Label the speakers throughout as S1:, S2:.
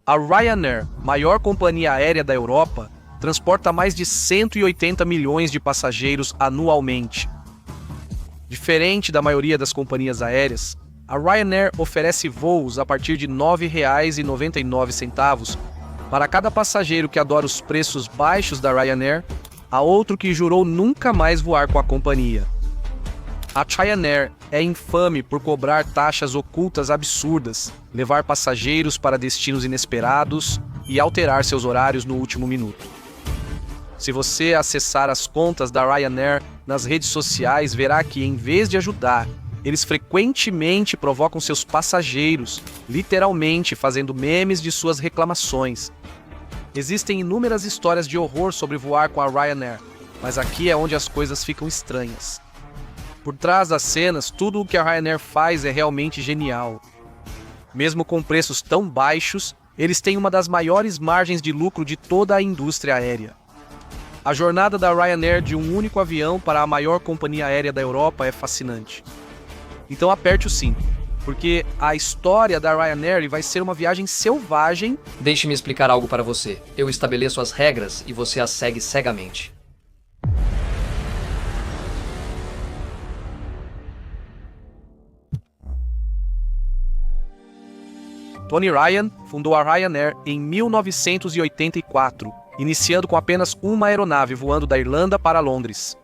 S1: A Ryanair, maior companhia aérea da Europa, transporta mais de 180 milhões de passageiros anualmente. Diferente da maioria das companhias aéreas, a Ryanair oferece voos a partir de R$ 9,99 para cada passageiro que adora os preços baixos da Ryanair, a outro que jurou nunca mais voar com a companhia. A Ryanair é infame por cobrar taxas ocultas absurdas, levar passageiros para destinos inesperados e alterar seus horários no último minuto. Se você acessar as contas da Ryanair nas redes sociais, verá que, em vez de ajudar, eles frequentemente provocam seus passageiros, literalmente fazendo memes de suas reclamações. Existem inúmeras histórias de horror sobre voar com a Ryanair, mas aqui é onde as coisas ficam estranhas. Por trás das cenas, tudo o que a Ryanair faz é realmente genial. Mesmo com preços tão baixos, eles têm uma das maiores margens de lucro de toda a indústria aérea. A jornada da Ryanair de um único avião para a maior companhia aérea da Europa é fascinante. Então aperte o cinto, porque a história da Ryanair vai ser uma viagem selvagem.
S2: Deixe-me explicar algo para você. Eu estabeleço as regras e você as segue cegamente.
S1: Tony Ryan fundou a Ryanair em 1984, iniciando com apenas uma aeronave voando da Irlanda para Londres.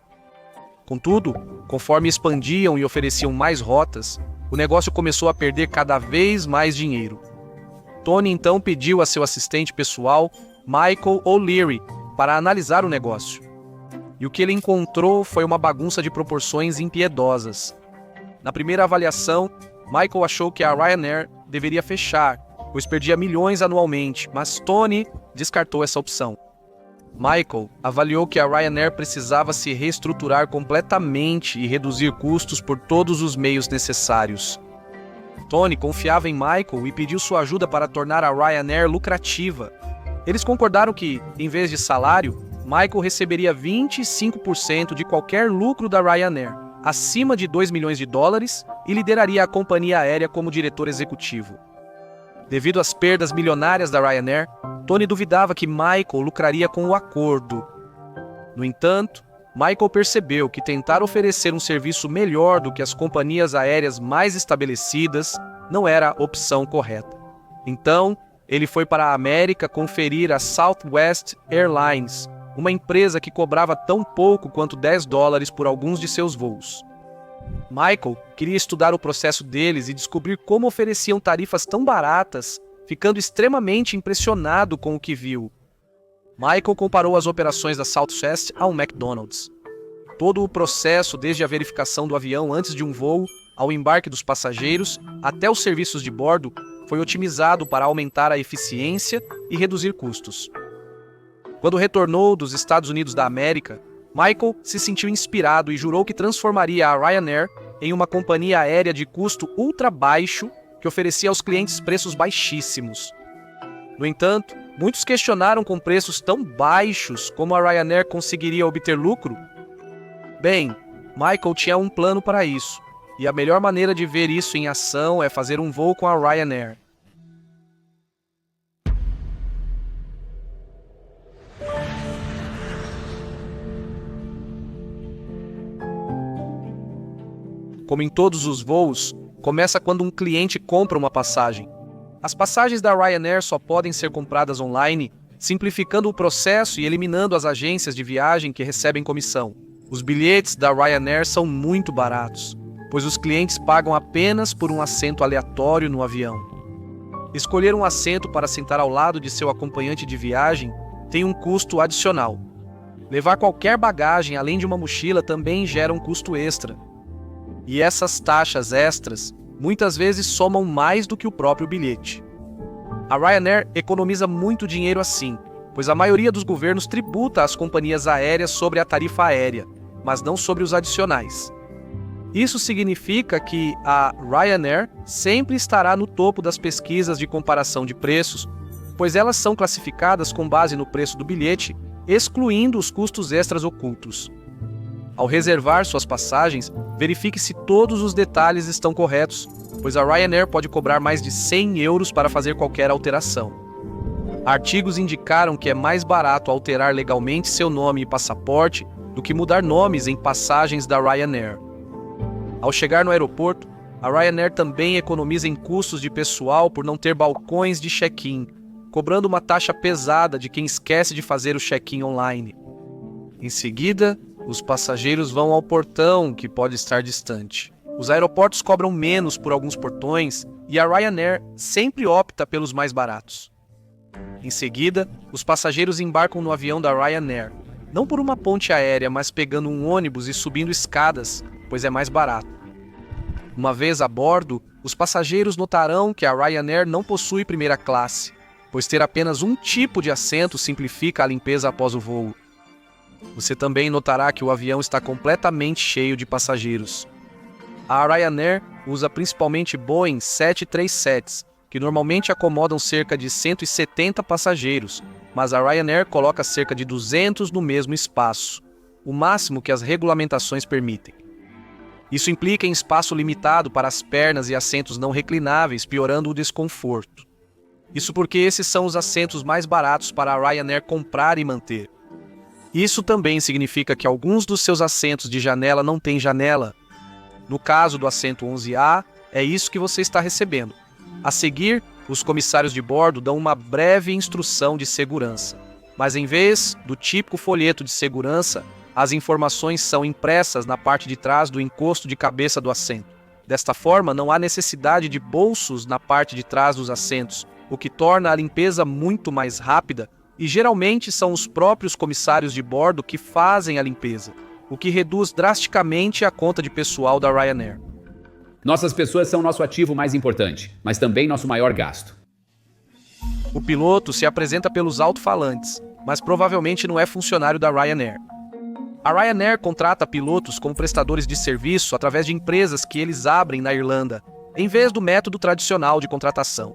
S1: Contudo, conforme expandiam e ofereciam mais rotas, o negócio começou a perder cada vez mais dinheiro. Tony então pediu a seu assistente pessoal, Michael O'Leary, para analisar o negócio. E o que ele encontrou foi uma bagunça de proporções impiedosas. Na primeira avaliação, Michael achou que a Ryanair deveria fechar, pois perdia milhões anualmente, mas Tony descartou essa opção. Michael avaliou que a Ryanair precisava se reestruturar completamente e reduzir custos por todos os meios necessários. Tony confiava em Michael e pediu sua ajuda para tornar a Ryanair lucrativa. Eles concordaram que, em vez de salário, Michael receberia 25% de qualquer lucro da Ryanair, acima de $2 milhões, e lideraria a companhia aérea como diretor executivo. Devido às perdas milionárias da Ryanair, Tony duvidava que Michael lucraria com o acordo. No entanto, Michael percebeu que tentar oferecer um serviço melhor do que as companhias aéreas mais estabelecidas não era a opção correta. Então, ele foi para a América conferir a Southwest Airlines, uma empresa que cobrava tão pouco quanto $10 por alguns de seus voos. Michael queria estudar o processo deles e descobrir como ofereciam tarifas tão baratas, ficando extremamente impressionado com o que viu. Michael comparou as operações da Southwest a um McDonald's. Todo o processo, desde a verificação do avião antes de um voo, ao embarque dos passageiros, até os serviços de bordo, foi otimizado para aumentar a eficiência e reduzir custos. Quando retornou dos Estados Unidos da América, Michael se sentiu inspirado e jurou que transformaria a Ryanair em uma companhia aérea de custo ultra baixo que oferecia aos clientes preços baixíssimos. No entanto, muitos questionaram com preços tão baixos como a Ryanair conseguiria obter lucro. Bem, Michael tinha um plano para isso, e a melhor maneira de ver isso em ação é fazer um voo com a Ryanair. Como em todos os voos, começa quando um cliente compra uma passagem. As passagens da Ryanair só podem ser compradas online, simplificando o processo e eliminando as agências de viagem que recebem comissão. Os bilhetes da Ryanair são muito baratos, pois os clientes pagam apenas por um assento aleatório no avião. Escolher um assento para sentar ao lado de seu acompanhante de viagem tem um custo adicional. Levar qualquer bagagem além de uma mochila também gera um custo extra. E essas taxas extras muitas vezes somam mais do que o próprio bilhete. A Ryanair economiza muito dinheiro assim, pois a maioria dos governos tributa as companhias aéreas sobre a tarifa aérea, mas não sobre os adicionais. Isso significa que a Ryanair sempre estará no topo das pesquisas de comparação de preços, pois elas são classificadas com base no preço do bilhete, excluindo os custos extras ocultos. Ao reservar suas passagens, verifique se todos os detalhes estão corretos, pois a Ryanair pode cobrar mais de €100 para fazer qualquer alteração. Artigos indicaram que é mais barato alterar legalmente seu nome e passaporte do que mudar nomes em passagens da Ryanair. Ao chegar no aeroporto, a Ryanair também economiza em custos de pessoal por não ter balcões de check-in, cobrando uma taxa pesada de quem esquece de fazer o check-in online. Em seguida, os passageiros vão ao portão, que pode estar distante. Os aeroportos cobram menos por alguns portões e a Ryanair sempre opta pelos mais baratos. Em seguida, os passageiros embarcam no avião da Ryanair, não por uma ponte aérea, mas pegando um ônibus e subindo escadas, pois é mais barato. Uma vez a bordo, os passageiros notarão que a Ryanair não possui primeira classe, pois ter apenas um tipo de assento simplifica a limpeza após o voo. Você também notará que o avião está completamente cheio de passageiros. A Ryanair usa principalmente Boeing 737s, que normalmente acomodam cerca de 170 passageiros, mas a Ryanair coloca cerca de 200 no mesmo espaço, o máximo que as regulamentações permitem. Isso implica em espaço limitado para as pernas e assentos não reclináveis, piorando o desconforto. Isso porque esses são os assentos mais baratos para a Ryanair comprar e manter. Isso também significa que alguns dos seus assentos de janela não têm janela. No caso do assento 11A, é isso que você está recebendo. A seguir, os comissários de bordo dão uma breve instrução de segurança. Mas em vez do típico folheto de segurança, as informações são impressas na parte de trás do encosto de cabeça do assento. Desta forma, não há necessidade de bolsos na parte de trás dos assentos, o que torna a limpeza muito mais rápida, e geralmente são os próprios comissários de bordo que fazem a limpeza, o que reduz drasticamente a conta de pessoal da Ryanair.
S3: Nossas pessoas são nosso ativo mais importante, mas também nosso maior gasto.
S1: O piloto se apresenta pelos alto-falantes, mas provavelmente não é funcionário da Ryanair. A Ryanair contrata pilotos como prestadores de serviço através de empresas que eles abrem na Irlanda, em vez do método tradicional de contratação.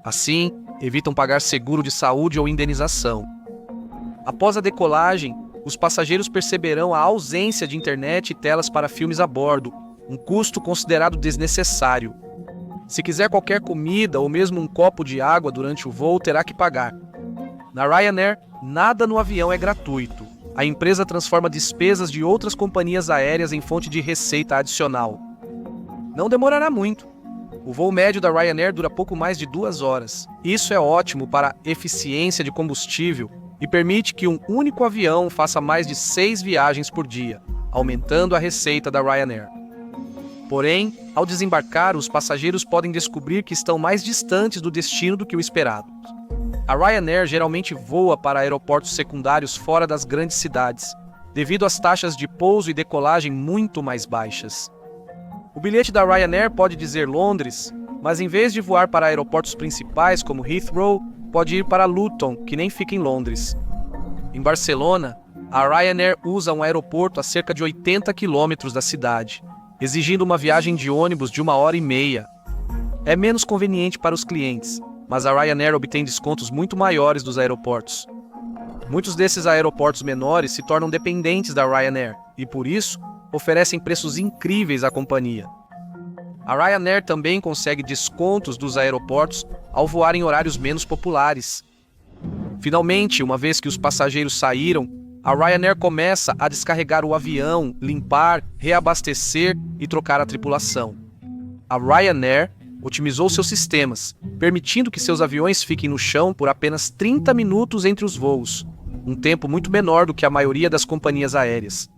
S1: Assim, evitam pagar seguro de saúde ou indenização. Após a decolagem, os passageiros perceberão a ausência de internet e telas para filmes a bordo, um custo considerado desnecessário. Se quiser qualquer comida ou mesmo um copo de água durante o voo, terá que pagar. Na Ryanair, nada no avião é gratuito. A empresa transforma despesas de outras companhias aéreas em fonte de receita adicional. Não demorará muito. O voo médio da Ryanair dura pouco mais de 2 horas. Isso é ótimo para a eficiência de combustível e permite que um único avião faça mais de 6 viagens por dia, aumentando a receita da Ryanair. Porém, ao desembarcar, os passageiros podem descobrir que estão mais distantes do destino do que o esperado. A Ryanair geralmente voa para aeroportos secundários fora das grandes cidades, devido às taxas de pouso e decolagem muito mais baixas. O bilhete da Ryanair pode dizer Londres, mas em vez de voar para aeroportos principais como Heathrow, pode ir para Luton, que nem fica em Londres. Em Barcelona, a Ryanair usa um aeroporto a cerca de 80 quilômetros da cidade, exigindo uma viagem de ônibus de 1h30. É menos conveniente para os clientes, mas a Ryanair obtém descontos muito maiores dos aeroportos. Muitos desses aeroportos menores se tornam dependentes da Ryanair e, por isso, oferecem preços incríveis à companhia. A Ryanair também consegue descontos dos aeroportos ao voar em horários menos populares. Finalmente, uma vez que os passageiros saíram, a Ryanair começa a descarregar o avião, limpar, reabastecer e trocar a tripulação. A Ryanair otimizou seus sistemas, permitindo que seus aviões fiquem no chão por apenas 30 minutos entre os voos, um tempo muito menor do que a maioria das companhias aéreas.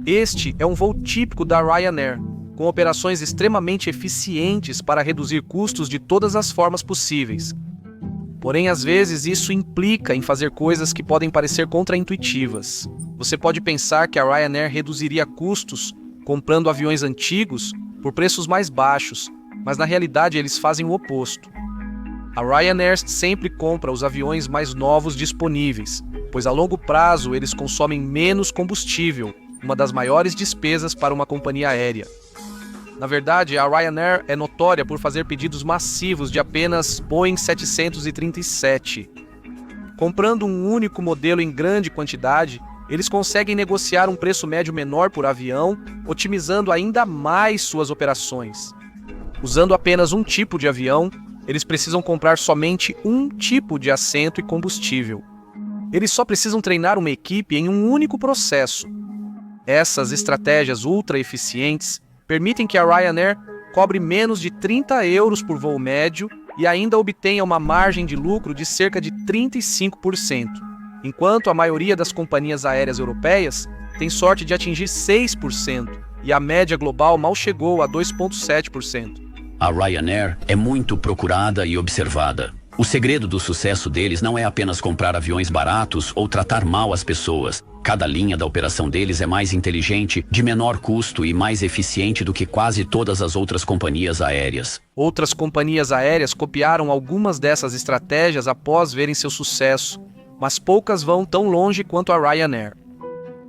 S1: Este é um voo típico da Ryanair, com operações extremamente eficientes para reduzir custos de todas as formas possíveis. Porém, às vezes, isso implica em fazer coisas que podem parecer contraintuitivas. Você pode pensar que a Ryanair reduziria custos comprando aviões antigos por preços mais baixos, mas na realidade eles fazem o oposto. A Ryanair sempre compra os aviões mais novos disponíveis, pois a longo prazo eles consomem menos combustível, uma das maiores despesas para uma companhia aérea. Na verdade, a Ryanair é notória por fazer pedidos massivos de apenas Boeing 737. Comprando um único modelo em grande quantidade, eles conseguem negociar um preço médio menor por avião, otimizando ainda mais suas operações. Usando apenas um tipo de avião, Eles precisam comprar somente um tipo de assento e combustível. Eles só precisam treinar uma equipe em um único processo. Essas estratégias ultra eficientes permitem que a Ryanair cobre menos de 30 euros por voo médio e ainda obtenha uma margem de lucro de cerca de 35%, enquanto a maioria das companhias aéreas europeias tem sorte de atingir 6%, e a média global mal chegou a 2,7%.
S4: A Ryanair é muito procurada e observada. O segredo do sucesso deles não é apenas comprar aviões baratos ou tratar mal as pessoas. Cada linha da operação deles é mais inteligente, de menor custo e mais eficiente do que quase todas as outras companhias aéreas.
S1: Outras companhias aéreas copiaram algumas dessas estratégias após verem seu sucesso, mas poucas vão tão longe quanto a Ryanair.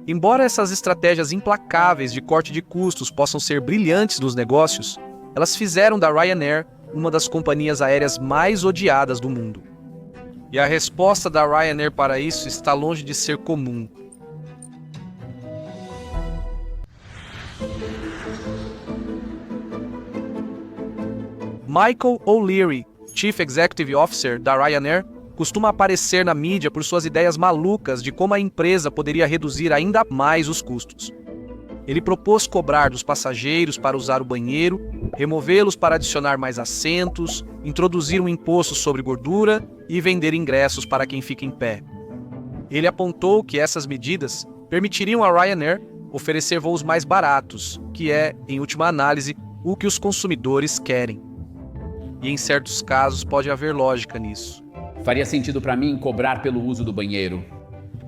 S1: Embora essas estratégias implacáveis de corte de custos possam ser brilhantes nos negócios, elas fizeram da Ryanair uma das companhias aéreas mais odiadas do mundo. E a resposta da Ryanair para isso está longe de ser comum. Michael O'Leary, Chief Executive Officer da Ryanair, costuma aparecer na mídia por suas ideias malucas de como a empresa poderia reduzir ainda mais os custos. Ele propôs cobrar dos passageiros para usar o banheiro, removê-los para adicionar mais assentos, introduzir um imposto sobre gordura e vender ingressos para quem fica em pé. Ele apontou que essas medidas permitiriam à Ryanair oferecer voos mais baratos, que é, em última análise, o que os consumidores querem. E em certos casos pode haver lógica nisso.
S3: Faria sentido para mim cobrar pelo uso do banheiro.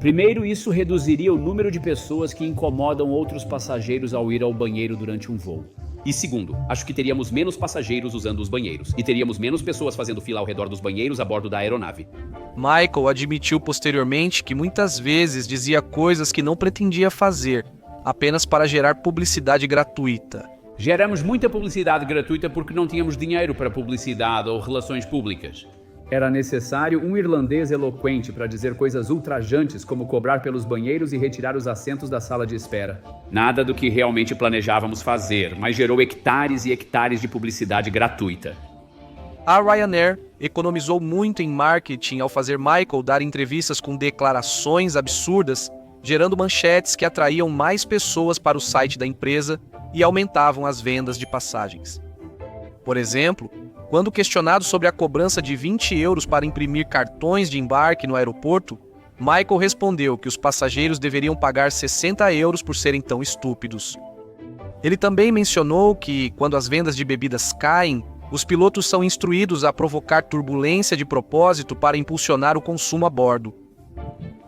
S3: Primeiro, isso reduziria o número de pessoas que incomodam outros passageiros ao ir ao banheiro durante um voo. E segundo, acho que teríamos menos passageiros usando os banheiros, e teríamos menos pessoas fazendo fila ao redor dos banheiros a bordo da aeronave.
S1: Michael admitiu posteriormente que muitas vezes dizia coisas que não pretendia fazer, apenas para gerar publicidade gratuita.
S3: Geramos muita publicidade gratuita porque não tínhamos dinheiro para publicidade ou relações públicas. Era necessário um irlandês eloquente para dizer coisas ultrajantes como cobrar pelos banheiros e retirar os assentos da sala de espera. Nada do que realmente planejávamos fazer, mas gerou hectares e hectares de publicidade gratuita.
S1: A Ryanair economizou muito em marketing ao fazer Michael dar entrevistas com declarações absurdas, gerando manchetes que atraíam mais pessoas para o site da empresa e aumentavam as vendas de passagens. Por exemplo, quando questionado sobre a cobrança de 20 euros para imprimir cartões de embarque no aeroporto, Michael respondeu que os passageiros deveriam pagar 60 euros por serem tão estúpidos. Ele também mencionou que, quando as vendas de bebidas caem, os pilotos são instruídos a provocar turbulência de propósito para impulsionar o consumo a bordo.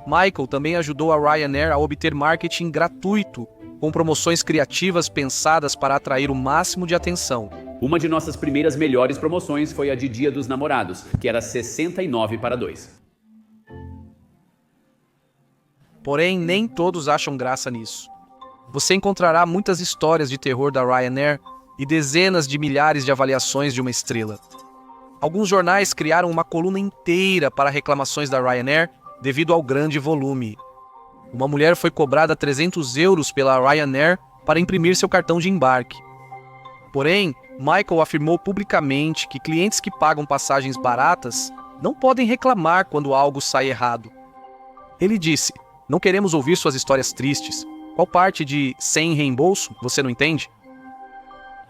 S1: Michael também ajudou a Ryanair a obter marketing gratuito, com promoções criativas pensadas para atrair o máximo de atenção.
S3: Uma de nossas primeiras melhores promoções foi a de Dia dos Namorados, que era 69 para 2.
S1: Porém, nem todos acham graça nisso. Você encontrará muitas histórias de terror da Ryanair e dezenas de milhares de avaliações de uma estrela. Alguns jornais criaram uma coluna inteira para reclamações da Ryanair devido ao grande volume. Uma mulher foi cobrada 300 euros pela Ryanair para imprimir seu cartão de embarque. Porém, Michael afirmou publicamente que clientes que pagam passagens baratas não podem reclamar quando algo sai errado. Ele disse: "Não queremos ouvir suas histórias tristes. Qual parte de sem reembolso você não entende?"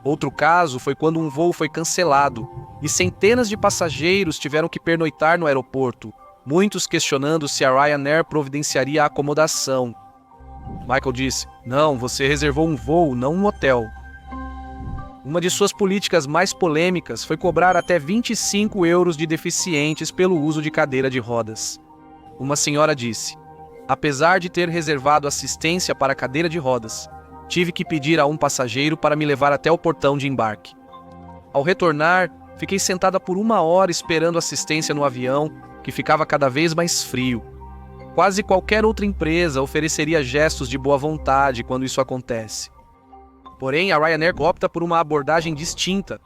S1: Outro caso foi quando um voo foi cancelado e centenas de passageiros tiveram que pernoitar no aeroporto, muitos questionando se a Ryanair providenciaria a acomodação. Michael disse: "Não, você reservou um voo, não um hotel." Uma de suas políticas mais polêmicas foi cobrar até 25 euros de deficientes pelo uso de cadeira de rodas. Uma senhora disse: "Apesar de ter reservado assistência para cadeira de rodas, tive que pedir a um passageiro para me levar até o portão de embarque. Ao retornar, fiquei sentada por 1 hora esperando assistência no avião, que ficava cada vez mais frio. Quase qualquer outra empresa ofereceria gestos de boa vontade quando isso acontece. Porém, a Ryanair opta por uma abordagem distinta.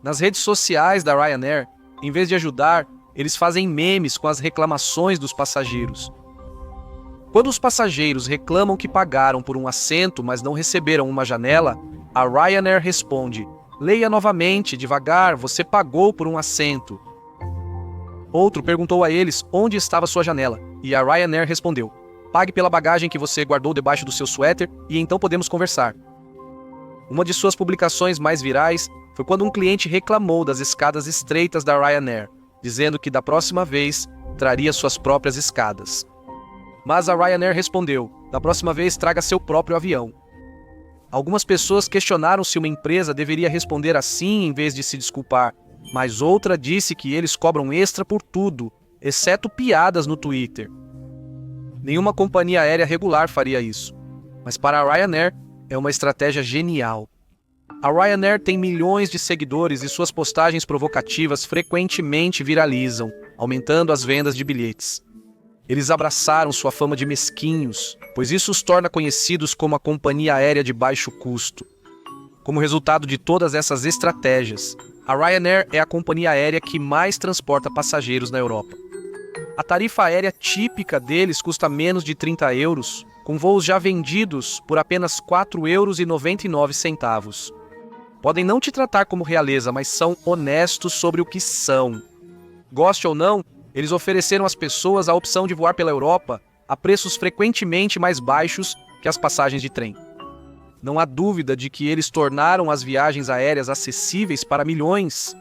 S1: Nas redes sociais da Ryanair, em vez de ajudar, eles fazem memes com as reclamações dos passageiros. Quando os passageiros reclamam que pagaram por um assento, mas não receberam uma janela, a Ryanair responde: Leia novamente, devagar, você pagou por um assento. Outro perguntou a eles onde estava sua janela, e a Ryanair respondeu: pague pela bagagem que você guardou debaixo do seu suéter e então podemos conversar. Uma de suas publicações mais virais foi quando um cliente reclamou das escadas estreitas da Ryanair, dizendo que da próxima vez traria suas próprias escadas. Mas a Ryanair respondeu: da próxima vez traga seu próprio avião. Algumas pessoas questionaram se uma empresa deveria responder assim em vez de se desculpar, mas outra disse que eles cobram extra por tudo, exceto piadas no Twitter. Nenhuma companhia aérea regular faria isso, mas para a Ryanair é uma estratégia genial. A Ryanair tem milhões de seguidores e suas postagens provocativas frequentemente viralizam, aumentando as vendas de bilhetes. Eles abraçaram sua fama de mesquinhos, pois isso os torna conhecidos como a companhia aérea de baixo custo. Como resultado de todas essas estratégias, a Ryanair é a companhia aérea que mais transporta passageiros na Europa. A tarifa aérea típica deles custa menos de 30 euros, com voos já vendidos por apenas 4,99 euros. Podem não te tratar como realeza, mas são honestos sobre o que são. Goste ou não, eles ofereceram às pessoas a opção de voar pela Europa a preços frequentemente mais baixos que as passagens de trem. Não há dúvida de que eles tornaram as viagens aéreas acessíveis para milhões.